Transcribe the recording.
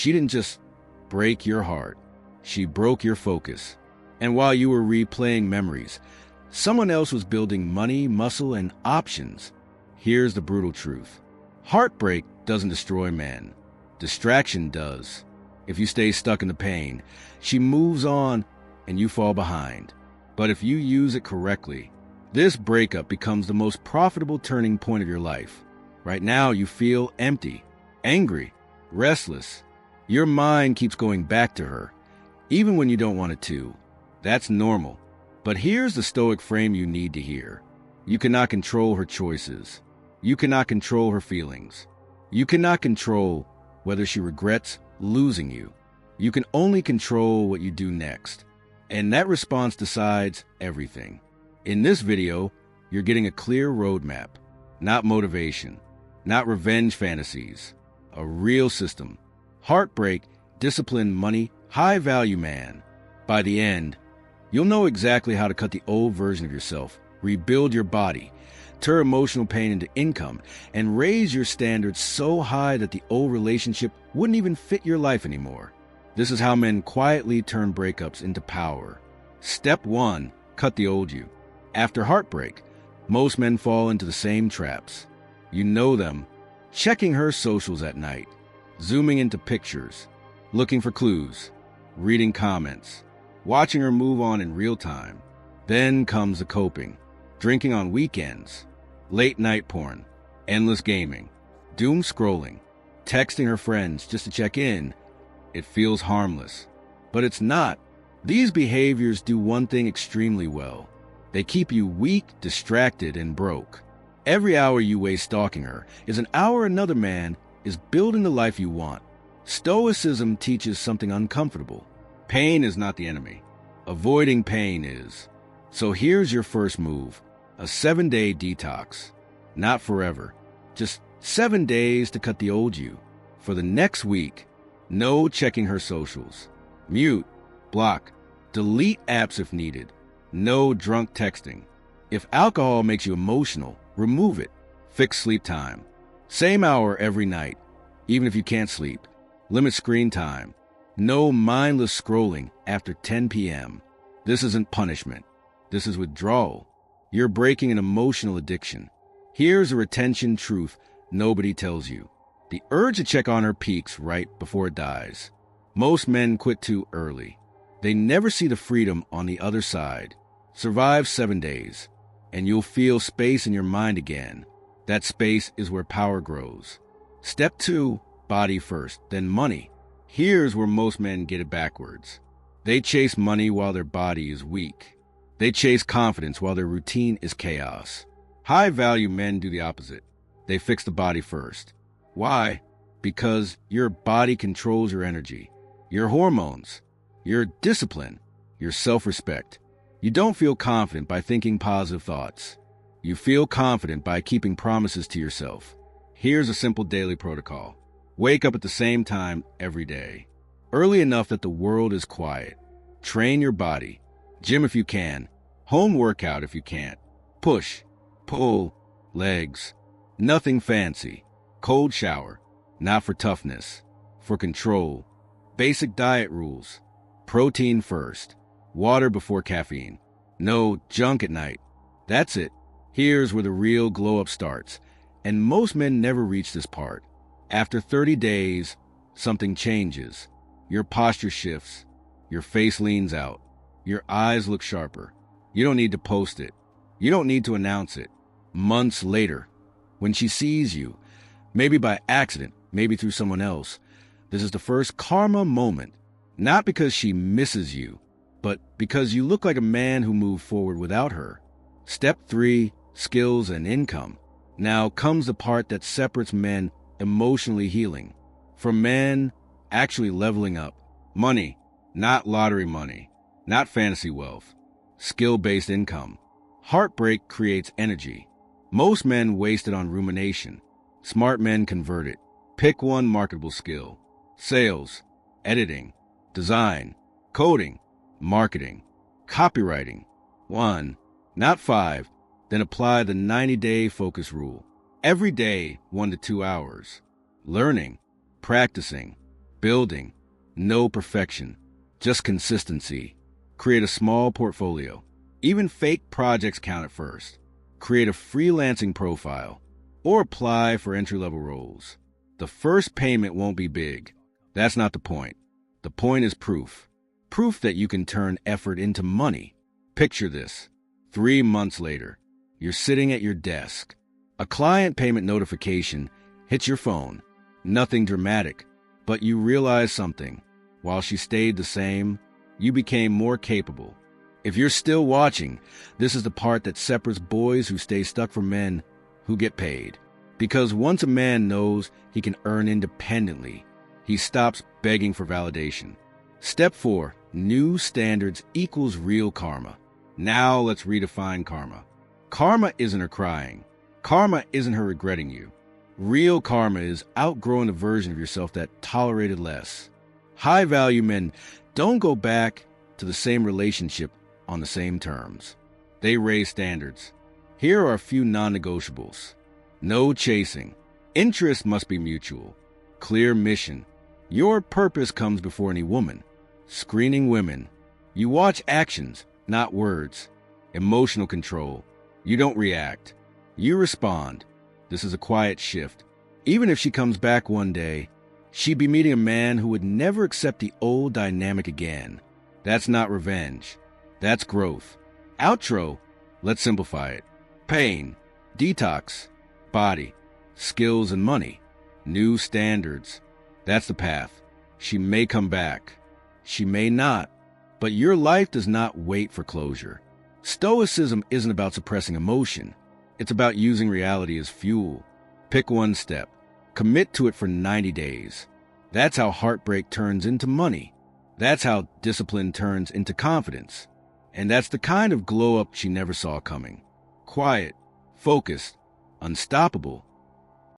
She didn't just break your heart. She broke your focus. And while you were replaying memories, someone else was building money, muscle, and options. Here's the brutal truth. Heartbreak doesn't destroy men. Distraction does. If you stay stuck in the pain, she moves on and you fall behind. But if you use it correctly, this breakup becomes the most profitable turning point of your life. Right now, you feel empty, angry, restless. Your mind keeps going back to her, even when you don't want it to. That's normal. But here's the Stoic frame you need to hear. You cannot control her choices. You cannot control her feelings. You cannot control whether she regrets losing you. You can only control what you do next. And that response decides everything. In this video, you're getting a clear roadmap, not motivation, not revenge fantasies, a real system. Heartbreak, discipline, money, high-value man. By the end, you'll know exactly how to cut the old version of yourself, rebuild your body, turn emotional pain into income, and raise your standards so high that the old relationship wouldn't even fit your life anymore. This is how men quietly turn breakups into power. Step 1, cut the old you. After heartbreak, most men fall into the same traps. You know them, checking her socials at night, zooming into pictures, looking for clues, reading comments, watching her move on in real time. Then comes the coping, drinking on weekends, late night porn, endless gaming, doom scrolling, texting her friends just to check in. It feels harmless, but it's not. These behaviors do one thing extremely well. They keep you weak, distracted, and broke. Every hour you waste stalking her is an hour another man is building the life you want. Stoicism teaches something uncomfortable. Pain is not the enemy. Avoiding pain is. So here's your first move, a 7-day detox. Not forever, just 7 days to cut the old you. For the next week, no checking her socials. Mute, block, delete apps if needed. No drunk texting. If alcohol makes you emotional, remove it. Fix sleep time. Same hour every night, even if you can't sleep. Limit screen time. No mindless scrolling after 10 p.m. This isn't punishment. This is withdrawal. You're breaking an emotional addiction. Here's a retention truth nobody tells you. The urge to check on her peaks right before it dies. Most men quit too early. They never see the freedom on the other side. Survive 7 days, and you'll feel space in your mind again. That space is where power grows. Step 2, body first, then money. Here's where most men get it backwards. They chase money while their body is weak. They chase confidence while their routine is chaos. High-value men do the opposite. They fix the body first. Why? Because your body controls your energy, your hormones, your discipline, your self-respect. You don't feel confident by thinking positive thoughts. You feel confident by keeping promises to yourself. Here's a simple daily protocol. Wake up at the same time every day. Early enough that the world is quiet. Train your body. Gym if you can. Home workout if you can't. Push, pull, legs. Nothing fancy. Cold shower. Not for toughness. For control. Basic diet rules. Protein first. Water before caffeine. No junk at night. That's it. Here's where the real glow-up starts. And most men never reach this part. After 30 days, something changes. Your posture shifts. Your face leans out. Your eyes look sharper. You don't need to post it. You don't need to announce it. Months later, when she sees you, maybe by accident, maybe through someone else, this is the first karma moment. Not because she misses you, but because you look like a man who moved forward without her. Step 3, skills and income. Now comes the part that separates men emotionally healing from men actually leveling up. Money, not lottery money, not fantasy wealth. Skill-based income. Heartbreak creates energy. Most men waste it on rumination. Smart men convert it. Pick one marketable skill. Sales, editing, design, coding, marketing, copywriting. 1, not 5. Then apply the 90-day focus rule. Every day, 1 to 2 hours. Learning, practicing, Building. No perfection, just consistency. Create a small portfolio. Even fake projects count at first. Create a freelancing profile or apply for entry-level roles. The first payment won't be big. That's not the point. The point is proof. Proof that you can turn effort into money. Picture this. 3 months later, you're sitting at your desk. A client payment notification hits your phone. Nothing dramatic, but you realize something. While she stayed the same, you became more capable. If you're still watching, this is the part that separates boys who stay stuck from men who get paid. Because once a man knows he can earn independently, he stops begging for validation. Step 4, new standards equals real karma. Now let's redefine karma. Karma isn't her crying. Karma isn't her regretting you. Real karma is outgrowing the version of yourself that tolerated less. High-value men don't go back to the same relationship on the same terms. They raise standards. Here are a few non-negotiables. No chasing. Interest must be mutual. Clear mission. Your purpose comes before any woman. Screening women. You watch actions, not words. Emotional control. You don't react. You respond. This is a quiet shift. Even if she comes back one day, she'd be meeting a man who would never accept the old dynamic again. That's not revenge. That's growth. Outro. Let's simplify it. Pain. Detox. Body. Skills and money. New standards. That's the path. She may come back. She may not. But your life does not wait for closure. Stoicism isn't about suppressing emotion. It's about using reality as fuel. Pick one step. Commit to it for 90 days. That's how heartbreak turns into money. That's how discipline turns into confidence. And that's the kind of glow-up she never saw coming. Quiet, focused, unstoppable.